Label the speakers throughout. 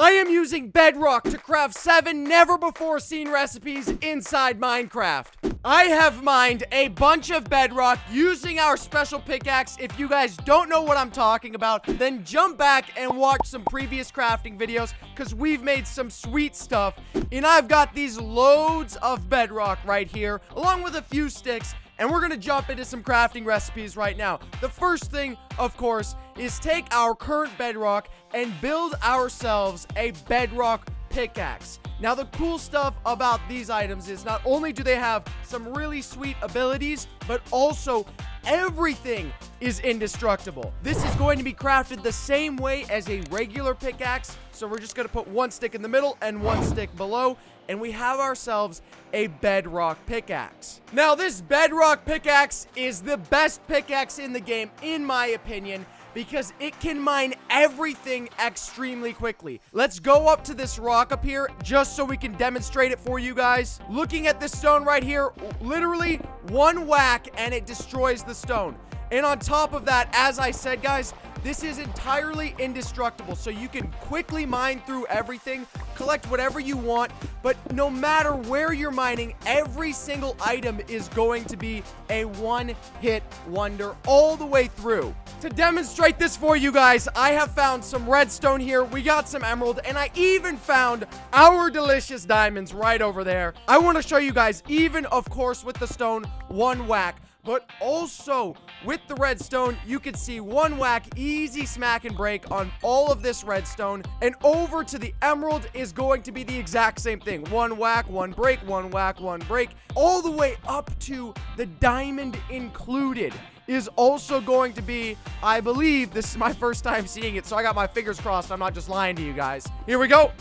Speaker 1: I am using Bedrock to craft 7 never-before-seen recipes inside Minecraft. I have mined a bunch of Bedrock using our special pickaxe. If you guys don't know what I'm talking about, then jump back and watch some previous crafting videos, because we've made some sweet stuff. And I've got these loads of Bedrock right here, along with a few sticks. And we're going to jump into some crafting recipes right now. The first thing, of course, is take our current Bedrock and build ourselves a Bedrock Pickaxe. Now, the cool stuff about these items is not only do they have some really sweet abilities, but also everything is indestructible. This is going to be crafted the same way as a regular pickaxe. So we're just going to put one stick in the middle and one stick below, and we have ourselves a Bedrock Pickaxe. Now, this Bedrock Pickaxe is the best pickaxe in the game, in my opinion, because it can mine everything extremely quickly. Let's go up to this rock up here just so we can demonstrate it for you guys. Looking at this stone right here, literally one whack and it destroys the stone. And on top of that, as I said, guys, this is entirely indestructible, so you can quickly mine through everything, collect whatever you want, but no matter where you're mining, every single item is going to be a one-hit wonder all the way through. To demonstrate this for you guys, I have found some redstone here, we got some emerald, and I even found our delicious diamonds right over there. I want to show you guys, even, of course, with the stone, one whack, but also with the redstone, you can see one whack, easy smack and break on all of this redstone. And over to the emerald is going to be the exact same thing. One whack, one break, one whack, one break, all the way up to the diamond included is also going to be, I believe, this is my first time seeing it, so I got my fingers crossed. I'm not just lying to you guys. Here we go.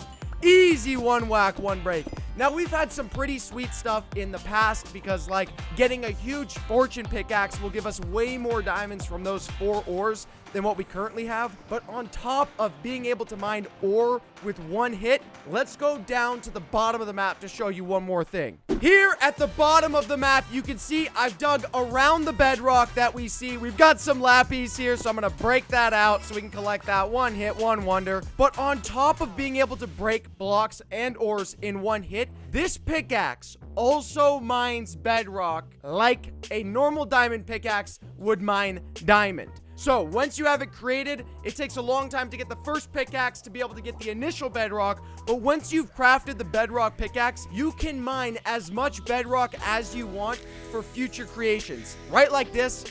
Speaker 1: Easy one whack, one break. Now, we've had some pretty sweet stuff in the past because, like, getting a huge fortune pickaxe will give us way more diamonds from those 4 ores than what we currently have. But on top of being able to mine ore with one hit, let's go down to the bottom of the map to show you one more thing. Here at the bottom of the map, you can see I've dug around the bedrock that we see. We've got some lapis here, so I'm going to break that out so we can collect that one hit, one wonder. But on top of being able to break blocks and ores in one hit, this pickaxe also mines bedrock like a normal diamond pickaxe would mine diamond. So, once you have it created, it takes a long time to get the first pickaxe to be able to get the initial bedrock, but once you've crafted the bedrock pickaxe, you can mine as much bedrock as you want for future creations. Right like this,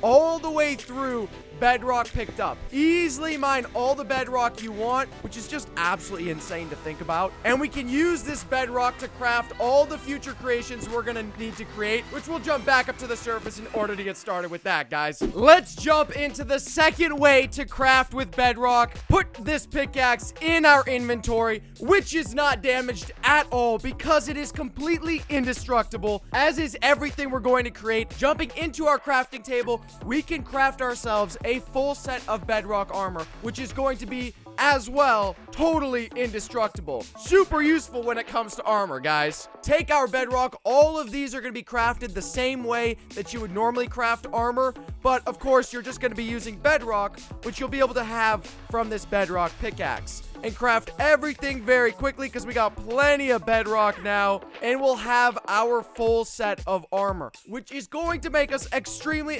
Speaker 1: all the way through bedrock picked up. Easily mine all the bedrock you want, which is just absolutely insane to think about. And we can use this bedrock to craft all the future creations we're gonna need to create, which we'll jump back up to the surface in order to get started with that, guys. Let's jump into the second way to craft with bedrock. Put this pickaxe in our inventory, which is not damaged at all because it is completely indestructible, as is everything we're going to create. Jumping into our crafting table, we can craft ourselves a full set of bedrock armor, which is going to be as well totally indestructible. Super useful when it comes to armor, guys. Take our bedrock. All of these are going to be crafted the same way that you would normally craft armor, but of course you're just going to be using bedrock, which you'll be able to have from this bedrock pickaxe, and craft everything very quickly because we got plenty of bedrock now, and we'll have our full set of armor, which is going to make us extremely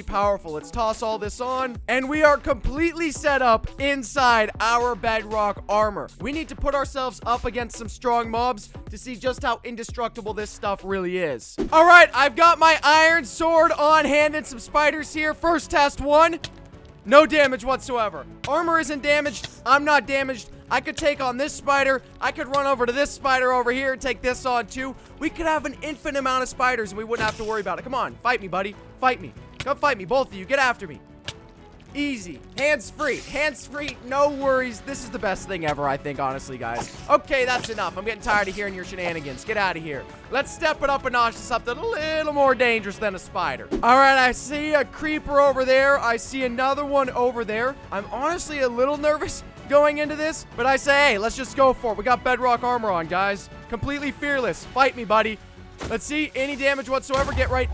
Speaker 1: powerful. Let's toss all this on, and we are completely set up inside our bedrock armor. We need to put ourselves up against some strong mobs to see just how indestructible this stuff really is. All right, I've got my iron sword on hand and some spiders here. First test, 1. No damage whatsoever. Armor isn't damaged. I'm not damaged. I could take on this spider. I could run over to this spider over here and take this on too. We could have an infinite amount of spiders and we wouldn't have to worry about it. Come on, fight me, buddy. Fight me. Come fight me, both of you. Get after me. Easy. Hands free. Hands free. No worries. This is the best thing ever, I think, honestly, guys. Okay, that's enough. I'm getting tired of hearing your shenanigans. Get out of here. Let's step it up a notch to something a little more dangerous than a spider. All right, I see a creeper over there. I see another one over there. I'm honestly a little nervous going into this, but I say, hey, let's just go for it. We got bedrock armor on, guys. Completely fearless. Fight me, buddy. Let's see. Any damage whatsoever. Get right.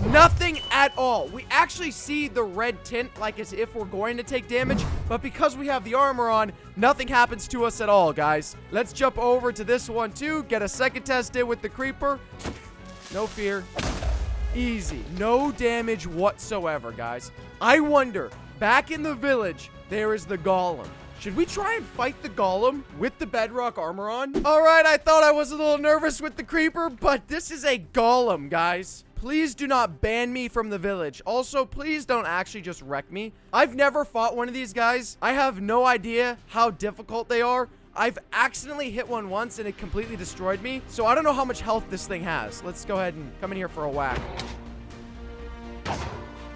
Speaker 1: Nothing at all. We actually see the red tint like as if we're going to take damage, but because we have the armor on, nothing happens to us at all, guys. Let's jump over to this one too. Get a second test in with the creeper. No fear. Easy. No damage whatsoever, guys. I wonder, back in the village, there is the golem. Should we try and fight the golem with the bedrock armor on? All right, I thought I was a little nervous with the creeper, but this is a golem, guys. Please do not ban me from the village. Also, please don't actually just wreck me. I've never fought one of these guys. I have no idea how difficult they are. I've accidentally hit one once and it completely destroyed me. So I don't know how much health this thing has. Let's go ahead and come in here for a whack.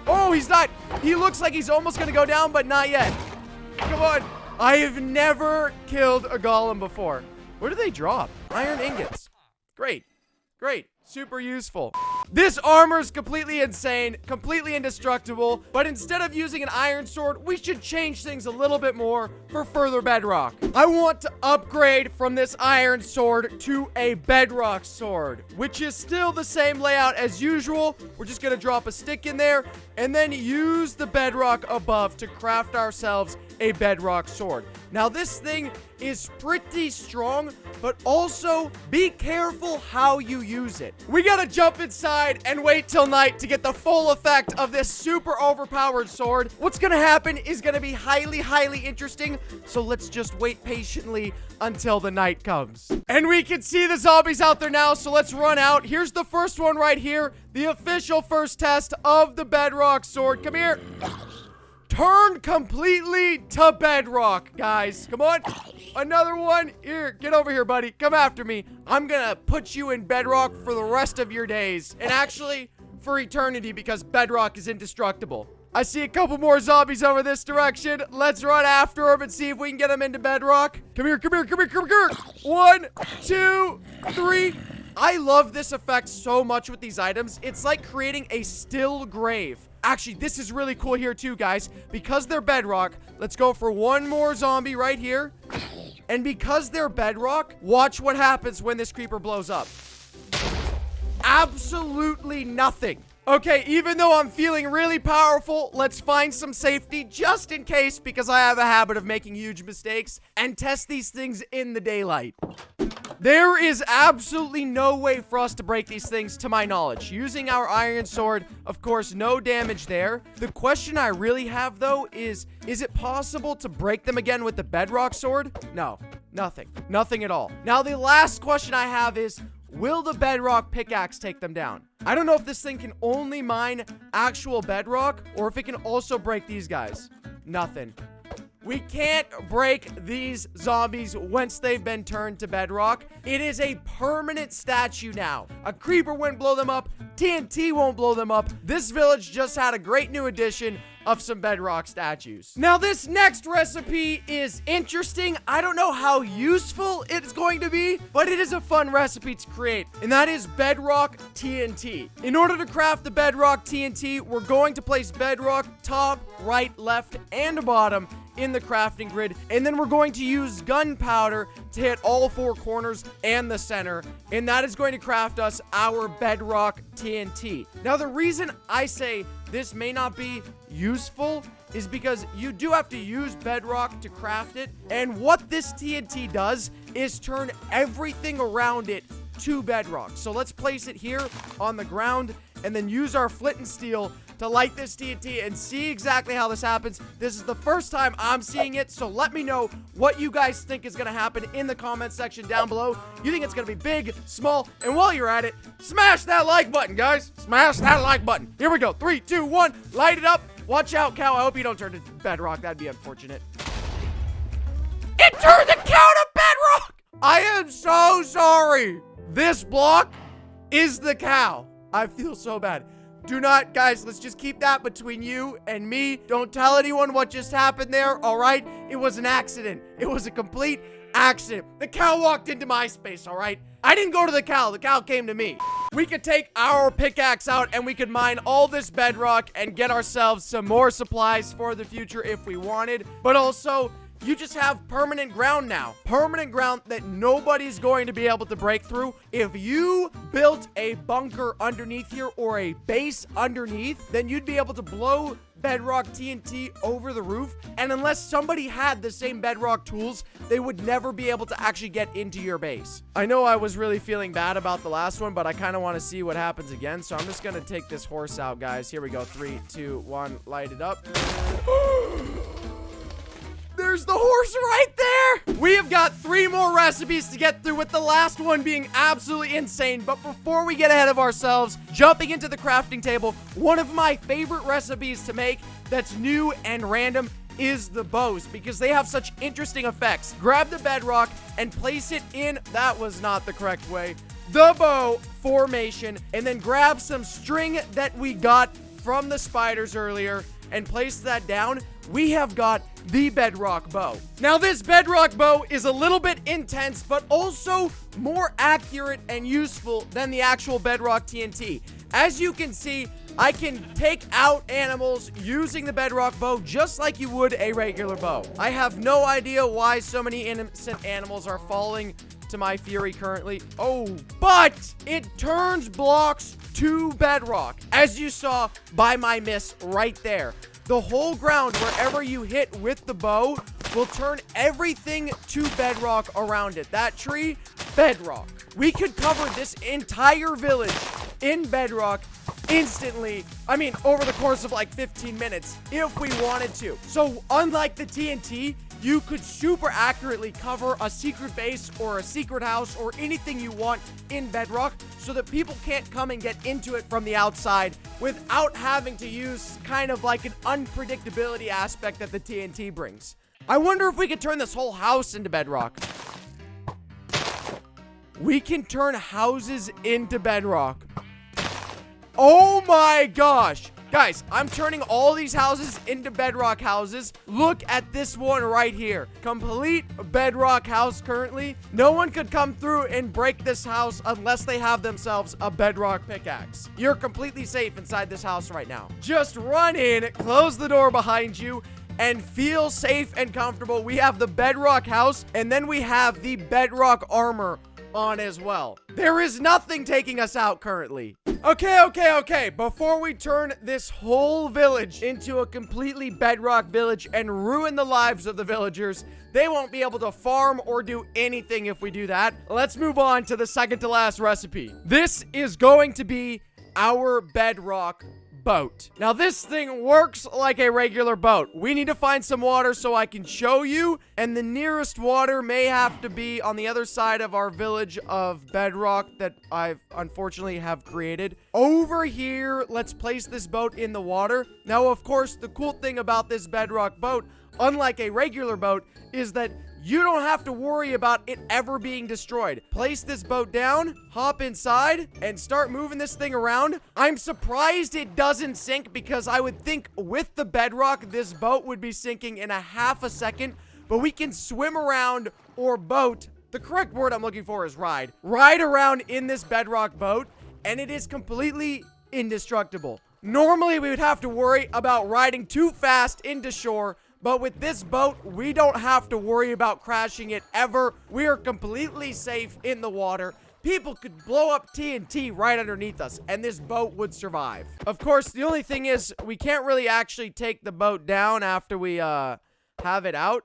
Speaker 1: Oh, he's not. He looks like he's almost going to go down, but not yet. Come on. I have never killed a golem before. Where do they drop? Iron ingots. Great. Great. Super useful. This armor is completely insane, completely indestructible, but instead of using an iron sword, we should change things a little bit more for further bedrock. I want to upgrade from this iron sword to a bedrock sword, which is still the same layout as usual. We're just going to drop a stick in there and then use the bedrock above to craft ourselves a bedrock sword. Now, this thing is pretty strong, but also be careful how you use it. We gotta jump inside and wait till night to get the full effect of this super overpowered sword. What's gonna happen is gonna be highly interesting, so let's just wait patiently until the night comes. And we can see the zombies out there now, so let's run out. Here's the first one right here, the official first test of the bedrock sword. Come here. Turn completely to bedrock, guys. Come on. Another one. Here, get over here, buddy. Come after me. I'm gonna put you in bedrock for the rest of your days. And actually, for eternity, because bedrock is indestructible. I see a couple more zombies over this direction. Let's run after them and see if we can get them into bedrock. Come here, come here, come here, come here. 1, 2, 3. I love this effect so much with these items. It's like creating a still grave. Actually, this is really cool here too, guys. Because they're bedrock, let's go for one more zombie right here. And because they're bedrock, watch what happens when this creeper blows up. Absolutely nothing. Okay, even though I'm feeling really powerful, let's find some safety just in case, because I have a habit of making huge mistakes, and test these things in the daylight. There is absolutely no way for us to break these things, to my knowledge. Using our iron sword, of course, no damage there. The question I really have, though, is it possible to break them again with the bedrock sword? No, nothing. Nothing at all. Now, the last question I have is, will the bedrock pickaxe take them down? I don't know if this thing can only mine actual bedrock, or if it can also break these guys. Nothing. We can't break these zombies once they've been turned to bedrock. It is a permanent statue now. A creeper wouldn't blow them up. TNT won't blow them up. This village just had a great new addition of some bedrock statues. Now, this next recipe is interesting. I don't know how useful it's going to be, but it is a fun recipe to create, and that is bedrock TNT. In order to craft the bedrock TNT, we're going to place bedrock top, right, left, and bottom in the crafting grid, and then we're going to use gunpowder to hit all 4 corners and the center, and that is going to craft us our bedrock TNT. Now, the reason I say this may not be useful is because you do have to use bedrock to craft it, and what this TNT does is turn everything around it to bedrock. So let's place it here on the ground and then use our flint and steel to light this TNT and see exactly how this happens. This is the first time I'm seeing it, so let me know what you guys think is gonna happen in the comment section down below. You think it's gonna be big, small, and while you're at it, smash that like button, guys. Smash that like button. Here we go. 3, 2, 1. Light it up. Watch out, cow. I hope you don't turn to bedrock. That'd be unfortunate. It turned the cow to bedrock! I am so sorry. This block is the cow. I feel so bad. Do not, guys, let's just keep that between you and me. Don't tell anyone what just happened there, all right? It was an accident. It was a complete accident. The cow walked into my space, all right? I didn't go to the cow. The cow came to me. We could take our pickaxe out and we could mine all this bedrock and get ourselves some more supplies for the future if we wanted. But also, you just have permanent ground now. Permanent ground that nobody's going to be able to break through. If you built a bunker underneath here or a base underneath, then you'd be able to blow Bedrock TNT over the roof, and unless somebody had the same Bedrock tools, they would never be able to actually get into your base. I know I was really feeling bad about the last one, but I kind of want to see what happens again, so I'm just gonna take this horse out, guys. Here we go. 3, 2, 1, light it up. There's the horse right there. We have got 3 more recipes to get through, with the last one being absolutely insane. But before we get ahead of ourselves, jumping into the crafting table, one of my favorite recipes to make that's new and random is the bows, because they have such interesting effects. Grab the bedrock and place it in, that was not the correct way, the bow formation, and then grab some string that we got from the spiders earlier and place that down. We have got the Bedrock Bow. Now, this Bedrock Bow is a little bit intense, but also more accurate and useful than the actual Bedrock TNT. As you can see, I can take out animals using the Bedrock Bow just like you would a regular bow. I have no idea why so many innocent animals are falling to my fury currently. Oh, but it turns blocks to bedrock, as you saw by my miss right there. The whole ground, wherever you hit with the bow, will turn everything to bedrock around it. That tree, bedrock. We could cover this entire village in bedrock instantly. I mean, over the course of like 15 minutes, if we wanted to. So, unlike the TNT, you could super accurately cover a secret base or a secret house or anything you want in bedrock, so that people can't come and get into it from the outside without having to use kind of like an unpredictability aspect that the TNT brings. I wonder if we could turn this whole house into bedrock. We can turn houses into bedrock. Oh my gosh. Guys, I'm turning all these houses into bedrock houses. Look at this one right here. Complete bedrock house currently. No one could come through and break this house unless they have themselves a bedrock pickaxe. You're completely safe inside this house right now. Just run in, close the door behind you, and feel safe and comfortable. We have the bedrock house, and then we have the bedrock armor on as well. There is nothing taking us out currently. Okay. Before we turn this whole village into a completely bedrock village and ruin the lives of the villagers, they won't be able to farm or do anything if we do that. Let's move on to the second to last recipe. This is going to be our bedrock boat. Now, this thing works like a regular boat. We need to find some water so I can show you, and the nearest water may have to be on the other side of our village of bedrock that I've unfortunately have created. Over here, let's place this boat in the water. Now, of course, the cool thing about this bedrock boat, unlike a regular boat, is that you don't have to worry about it ever being destroyed. Place this boat down, hop inside, and start moving this thing around. I'm surprised it doesn't sink, because I would think with the bedrock, this boat would be sinking in a half a second. But we can swim around or boat. The correct word I'm looking for is ride. Ride around in this bedrock boat, and it is completely indestructible. Normally, we would have to worry about riding too fast into shore, but with this boat, we don't have to worry about crashing it ever. We are completely safe in the water. People could blow up TNT right underneath us, and this boat would survive. Of course, the only thing is, we can't really actually take the boat down after we, have it out.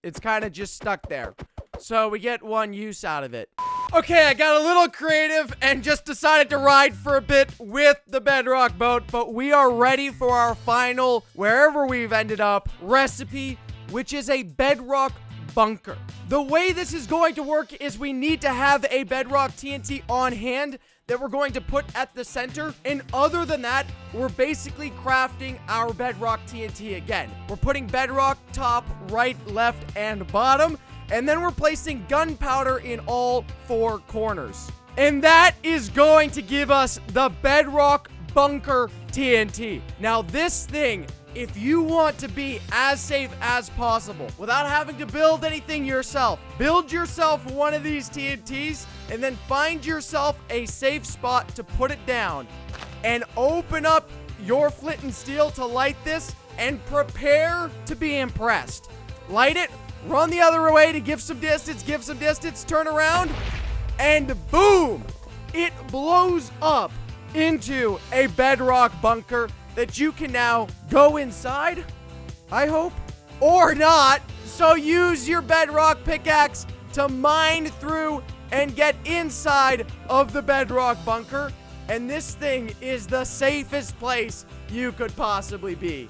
Speaker 1: It's kind of just stuck there. So we get one use out of it. Okay, I got a little creative and just decided to ride for a bit with the bedrock boat, but we are ready for our final, wherever we've ended up, recipe, which is a bedrock bunker. The way this is going to work is we need to have a bedrock TNT on hand that we're going to put at the center, and other than that, we're basically crafting our bedrock TNT again. We're putting bedrock top, right, left, and bottom, and then we're placing gunpowder in all 4 corners. And that is going to give us the Bedrock Bunker TNT. Now, this thing, if you want to be as safe as possible without having to build anything yourself, build yourself one of these TNTs and then find yourself a safe spot to put it down and open up your flint and steel to light this and prepare to be impressed. light it, run the other way to give some distance, turn around, and boom! It blows up into a bedrock bunker that you can now go inside, I hope, or not. So use your bedrock pickaxe to mine through and get inside of the bedrock bunker. And this thing is the safest place you could possibly be.